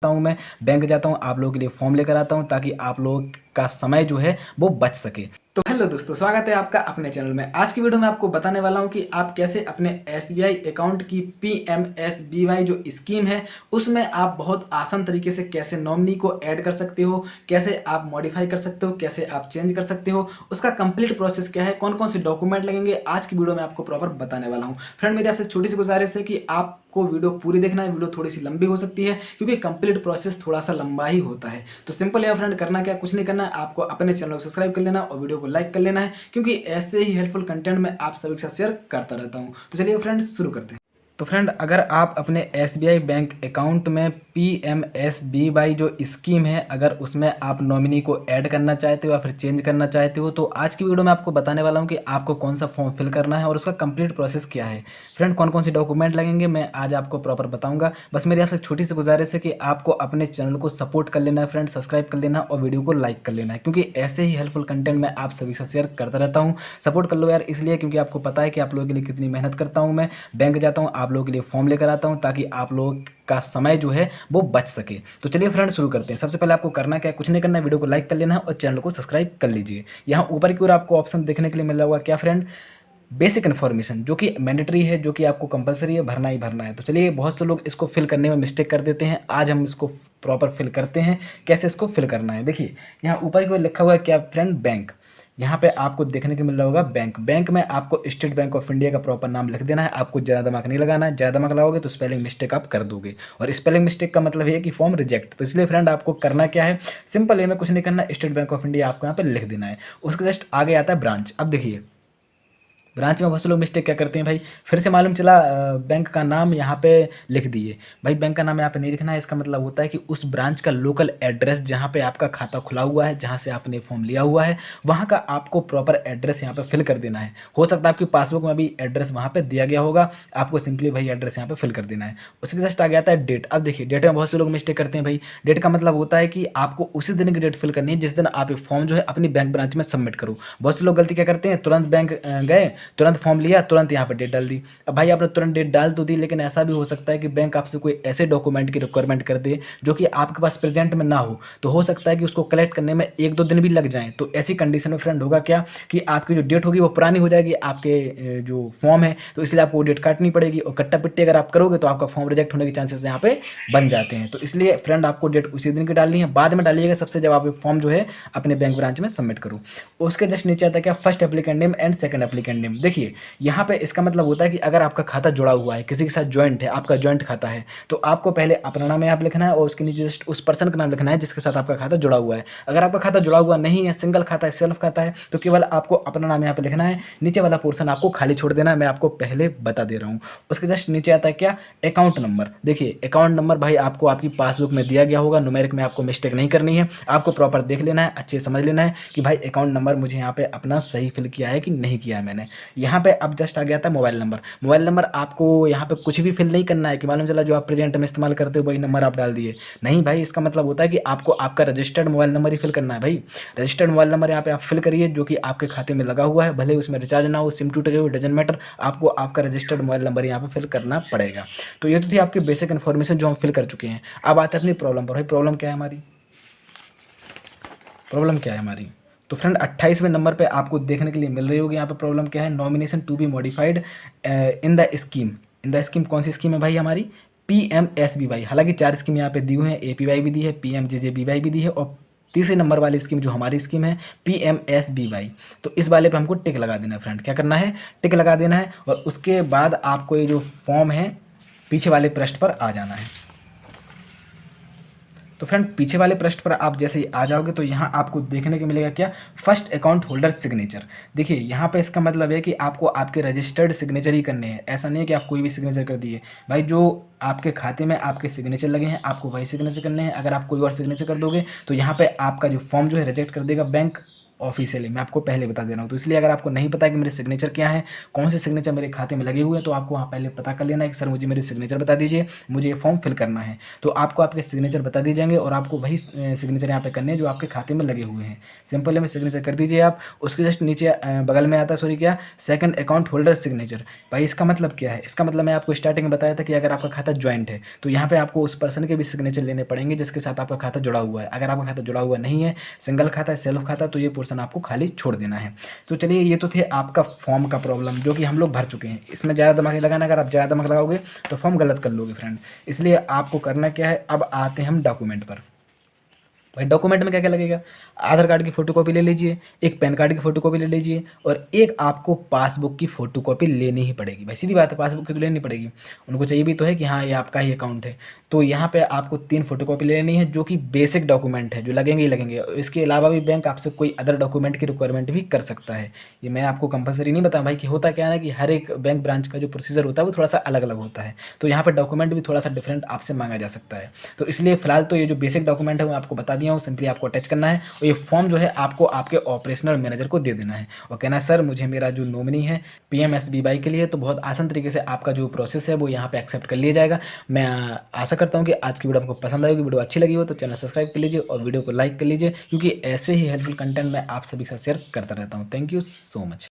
हूँ, मैं बैंक जाता हूँ, आप लोगों के लिए फॉर्म लेकर आता हूँ ताकि आप लोगों का समय जो है वो बच सके। तो हेलो दोस्तों, स्वागत है आपका अपने चैनल में। आज की वीडियो में आपको बताने वाला हूँ कि आप कैसे अपने एसबीआई अकाउंट की पीएमएसबीवाई जो स्कीम है उसमें आप बहुत आसान तरीके से कैसे नॉमिनी को ऐड कर सकते हो, कैसे आप मॉडिफाई कर सकते हो, कैसे आप चेंज कर सकते हो, उसका कंप्लीट प्रोसेस क्या है, कौन कौन से डॉक्यूमेंट लगेंगे, आज की वीडियो में आपको प्रॉपर बताने वाला हूँ। फ्रेंड, मेरी आपसे छोटी सी गुजारिश है कि आपको वीडियो पूरी देखना है। वीडियो थोड़ी सी लंबी हो सकती है क्योंकि कंप्लीट प्रोसेस थोड़ा सा लंबा ही होता है। तो सिंपल है फ्रेंड, करना क्या, कुछ नहीं करना है, आपको अपने चैनल को सब्सक्राइब कर लेना और वीडियो को लाइक कर लेना है क्योंकि ऐसे ही हेल्पफुल कंटेंट मैं आप सभी के साथ शेयर करता रहता हूँ। तो चलिए फ्रेंड, शुरू करते हैं। तो फ्रेंड, अगर आप अपने एसबीआई बैंक अकाउंट में पीएमएसबीवाई जो स्कीम है, अगर उसमें आप नॉमिनी को ऐड करना चाहते हो या फिर चेंज करना चाहते हो, तो आज की वीडियो में आपको बताने वाला हूं कि आपको कौन सा फॉर्म फिल करना है और उसका कंप्लीट प्रोसेस क्या है। फ्रेंड, कौन कौन से डॉक्यूमेंट लगेंगे मैं आज आपको प्रॉपर बताऊंगा। बस मेरी आपसे छोटी सी गुजारिश है कि आपको अपने चैनल को सपोर्ट कर लेना है फ्रेंड, सब्सक्राइब कर लेना और वीडियो को लाइक कर लेना है क्योंकि ऐसे ही हेल्पफुल कंटेंट मैं आप सभी के साथ शेयर करता रहता हूँ। सपोर्ट कर लो यार, इसलिए क्योंकि आपको पता है कि आप लोगों के लिए कितनी मेहनत करता हूँ मैं। बैंक जाता हूँ, आप लोगों के लिए फॉर्म लेकर आता हूँ ताकि आप लोगों का समय जो है वो बच सके। तो चलिए फ्रेंड, शुरू करते हैं। सबसे पहले आपको करना क्या है, कुछ नहीं करना है, वीडियो को लाइक कर लेना है और चैनल को सब्सक्राइब कर लीजिए। यहाँ ऊपर की ओर आपको ऑप्शन देखने के लिए मिल रहा होगा क्या फ्रेंड, बेसिक इन्फॉर्मेशन, जो कि मैंडेटरी है, जो कि आपको कंपलसरी है, भरना ही भरना है। तो चलिए, बहुत से लोग इसको फिल करने में मिस्टेक कर देते हैं, आज हम इसको प्रॉपर फिल करते हैं। कैसे इसको फिल करना है, देखिए यहाँ ऊपर की ओर लिखा हुआ है क्या फ्रेंड, बैंक। यहाँ पे आपको देखने को मिल रहा होगा बैंक। बैंक में आपको स्टेट बैंक ऑफ इंडिया का प्रॉपर नाम लिख देना है। आपको ज़्यादा दिमाग नहीं लगाना है, ज़्यादा दिमाग लगाओगे तो स्पेलिंग मिस्टेक आप कर दोगे और स्पेलिंग मिस्टेक का मतलब है कि फॉर्म रिजेक्ट। तो इसलिए फ्रेंड, आपको करना क्या है, सिंपल है, में कुछ नहीं करना, स्टेट बैंक ऑफ इंडिया आपको यहाँ पे लिख देना है। उसके जस्ट आगे आता है ब्रांच। अब देखिए, ब्रांच में बहुत से लोग मिस्टेक क्या करते हैं भाई, फिर से मालूम चला बैंक का नाम यहाँ पे लिख दिए। भाई, बैंक का नाम यहाँ पे नहीं लिखना है। इसका मतलब होता है कि उस ब्रांच का लोकल एड्रेस जहाँ पे आपका खाता खुला हुआ है, जहाँ से आपने फॉर्म लिया हुआ है, वहाँ का आपको प्रॉपर एड्रेस यहाँ पे फिल कर देना है। हो सकता है आपकी पासबुक में भी एड्रेस वहाँ पे दिया गया होगा, आपको सिंपली भाई एड्रेस यहाँ पे फिल कर देना है। उसके जस्ट आ गया था डेट। अब देखिए, डेट में बहुत से लोग मिस्टेक करते हैं भाई। डेट का मतलब होता है कि आपको उसी दिन की डेट फिल करनी है जिस दिन आप एक फॉर्म जो है अपनी बैंक ब्रांच में सबमिट करो। बहुत से लोग गलती क्या करते हैं, तुरंत बैंक गए, तुरंत फॉर्म लिया, तुरंत यहाँ पर डेट डाल दी। अब भाई, आपने तुरंत डेट डाल तो दी, लेकिन ऐसा भी हो सकता है कि बैंक आपसे कोई ऐसे डॉक्यूमेंट की रिक्वायरमेंट कर दे जो कि आपके पास प्रेजेंट में ना हो। तो हो सकता है कि उसको कलेक्ट करने में 1-2 दिन भी लग जाएं। तो ऐसी कंडीशन में फ्रेंड होगा क्या कि आपकी जो डेट होगी वो पुरानी हो जाएगी आपके जो फॉर्म है। तो इसलिए आपको डेट काटनी पड़ेगी और कट्टा पिट्टी अगर आप करोगे तो आपका फॉर्म रिजेक्ट होने के चांसेस यहाँ पे बन जाते हैं। तो इसलिए फ्रेंड, आपको डेट उसी दिन की डालनी है, बाद में डालिएगा सबसे जब आप फॉर्म जो है अपने बैंक ब्रांच में सबमिट करो। उसके जस्ट नीचे आता है क्या, first applicant name and second applicant name. देखिए, यहाँ पे इसका मतलब होता है कि अगर आपका खाता जुड़ा हुआ है, किसी के साथ जॉइंट है, आपका जॉइंट खाता है, तो आपको पहले अपना नाम यहाँ पे लिखना है और उसके नीचे जस्ट उस पर्सन का नाम लिखना है जिसके साथ आपका खाता जुड़ा हुआ है। अगर आपका खाता जुड़ा हुआ नहीं है, सिंगल खाता है, सेल्फ खाता है, तो केवल आपको अपना नाम यहाँ पे लिखना है, नीचे वाला पोर्सन आपको खाली छोड़ देना है। मैं आपको पहले बता दे रहा हूँ। उसके जस्ट नीचे आता है क्या, अकाउंट नंबर। देखिए, अकाउंट नंबर भाई आपको आपकी पासबुक में दिया गया होगा, न्यूमेरिक में आपको मिस्टेक नहीं करनी है, आपको प्रॉपर देख लेना है, अच्छे समझ लेना है कि भाई अकाउंट नंबर मुझे यहाँ पे अपना सही फिल किया है कि नहीं किया है मैंने। यहाँ पे अब जस्ट आ गया था मोबाइल नंबर। मोबाइल नंबर आपको यहाँ पे कुछ भी फिल नहीं करना है कि मालूम चला जो आप प्रेजेंट में इस्तेमाल करते हो वही नंबर आप डाल दिए। नहीं भाई, इसका मतलब होता है कि आपको आपका रजिस्टर्ड मोबाइल नंबर ही फिल करना है भाई। रजिस्टर्ड मोबाइल नंबर यहाँ पे आप फिल करिए जो कि आपके खाते में लगा हुआ है, भले उसमें रिचार्ज ना हो, सिम टूट गई हो, डजन मैटर, आपको आपका रजिस्टर्ड मोबाइल नंबर यहाँ पे फिल करना पड़ेगा। तो ये तो थी आपकी बेसिक इन्फॉर्मेशन जो हम फिल कर चुके हैं। अब आते हैं अपनी प्रॉब्लम पर। भाई, प्रॉब्लम क्या है हमारी, प्रॉब्लम क्या है हमारी। तो फ्रेंड, 28वें नंबर पे आपको देखने के लिए मिल रही होगी यहाँ पे प्रॉब्लम क्या है, nomination to be modified in the scheme. In the scheme कौन सी स्कीम है भाई हमारी, पीएमएसबीवाई। हालांकि 4 स्कीम यहाँ पे दी हुई हैं, एपीवाई भी दी है, पीएमजेजेबीवाई भी दी है और तीसरे नंबर वाली स्कीम जो हमारी स्कीम है पीएमएसबीवाई। तो इस वाले पे हमको टिक लगा देना है फ्रेंड। क्या करना है, टिक लगा देना है और उसके बाद आपको ये जो फॉर्म है पीछे वाले पृष्ठ पर आ जाना है। तो फ्रेंड, पीछे वाले पृष्ठ पर आप जैसे ही आ जाओगे तो यहाँ आपको देखने को मिलेगा क्या, फर्स्ट अकाउंट होल्डर सिग्नेचर। देखिए, यहाँ पे इसका मतलब है कि आपको आपके रजिस्टर्ड सिग्नेचर ही करने हैं। ऐसा नहीं है कि आप कोई भी सिग्नेचर कर दिए भाई। जो आपके खाते में आपके सिग्नेचर लगे हैं आपको वही सिग्नेचर करने हैं। अगर आप कोई और सिग्नेचर कर दोगे तो यहाँ पे आपका जो फॉर्म जो है रिजेक्ट कर देगा बैंक ऑफिशियली, मैं आपको पहले बता दे रहा हूँ। तो इसलिए अगर आपको नहीं पता है कि मेरे सिग्नेचर क्या है, कौन से सिग्नेचर मेरे खाते में लगे हुए हैं, तो आपको वहाँ पहले पता कर लेना है कि सर मुझे मेरे सिग्नेचर बता दीजिए, मुझे ये फॉर्म फिल करना है। तो आपको आपके सिग्नेचर बता दिए जाएंगे और आपको वही सिग्नेचर यहाँ पे करने हैं जो आपके खाते में लगे हुए हैं। सिंपल में सिग्नेचर कर दीजिए आप। उसके जस्ट नीचे बगल में आता है, सॉरी क्या, सेकंड अकाउंट होल्डर सिग्नेचर। भाई इसका मतलब क्या है? इसका मतलब मैं आपको स्टार्टिंग में बताया था कि अगर आपका खाता ज्वाइंट है तो यहाँ पे आपको उस पर्सन के भी सिग्नेचर लेने पड़ेंगे जिसके साथ आपका खाता जुड़ा हुआ है। अगर आपका खाता जुड़ा हुआ नहीं है, सिंगल खाता है, सेल्फ खाता, तो ये पोर्शन आपको खाली छोड़ देना है। तो चलिए, ये तो थे आपका फॉर्म का प्रॉब्लम जो कि हम लोग भर चुके हैं। इसमें ज़्यादा दिमाग नहीं लगाना, अगर आप ज़्यादा दिमाग लगाओगे तो फॉर्म गलत कर लोगे फ्रेंड। इसलिए आपको करना क्या है, अब आते हैं हम डॉक्यूमेंट पर। भाई डॉक्यूमेंट में क्या क्या लगेगा? आधार कार्ड की फोटोकॉपी ले लीजिए, एक पैन कार्ड की फोटोकॉपी ले लीजिए, और एक आपको पासबुक की फोटोकॉपी लेनी ही पड़ेगी। भाई सीधी बात है, पासबुक की तो लेनी पड़ेगी, उनको चाहिए भी तो है कि हाँ ये आपका ही अकाउंट है। तो यहाँ पे आपको 3 फोटोकॉपी लेनी है जो कि बेसिक डॉक्यूमेंट है, जो लगेंगे ही लगेंगे। इसके अलावा भी बैंक आपसे कोई अदर डॉक्यूमेंट की रिक्वायरमेंट भी कर सकता है। ये मैं आपको कंपलसरी नहीं बताऊँ भाई, कि होता क्या है ना कि हर एक बैंक ब्रांच का जो प्रोसीजर होता है वो थोड़ा सा अलग अलग होता है। तो यहाँ पर डॉक्यूमेंट भी थोड़ा सा डिफरेंट आपसे मांगा जा सकता है। तो इसलिए फिलहाल तो ये जो बेसिक डॉक्यूमेंट है वो आपको बता दिया हूँ, सिंपली आपको अटैच करना है। और ये फॉर्म जो है आपको आपके ऑपरेशनल मैनेजर को दे देना है और कहना है सर मुझे मेरा जो नॉमिनी है PMSBY के लिए, तो बहुत आसान तरीके से आपका जो प्रोसेस है वो यहाँ पे एक्सेप्ट कर लिया जाएगा। मैं आशा करता हूँ कि आज की वीडियो आपको पसंद आएगी। वीडियो अच्छी लगी हो तो चैनल सब्सक्राइब कर लीजिए और वीडियो को लाइक कर लीजिए, क्योंकि ऐसे ही हेल्पफुल कंटेंट मैं आप सभी के साथ शेयर करता रहता हूँ। Thank you so much.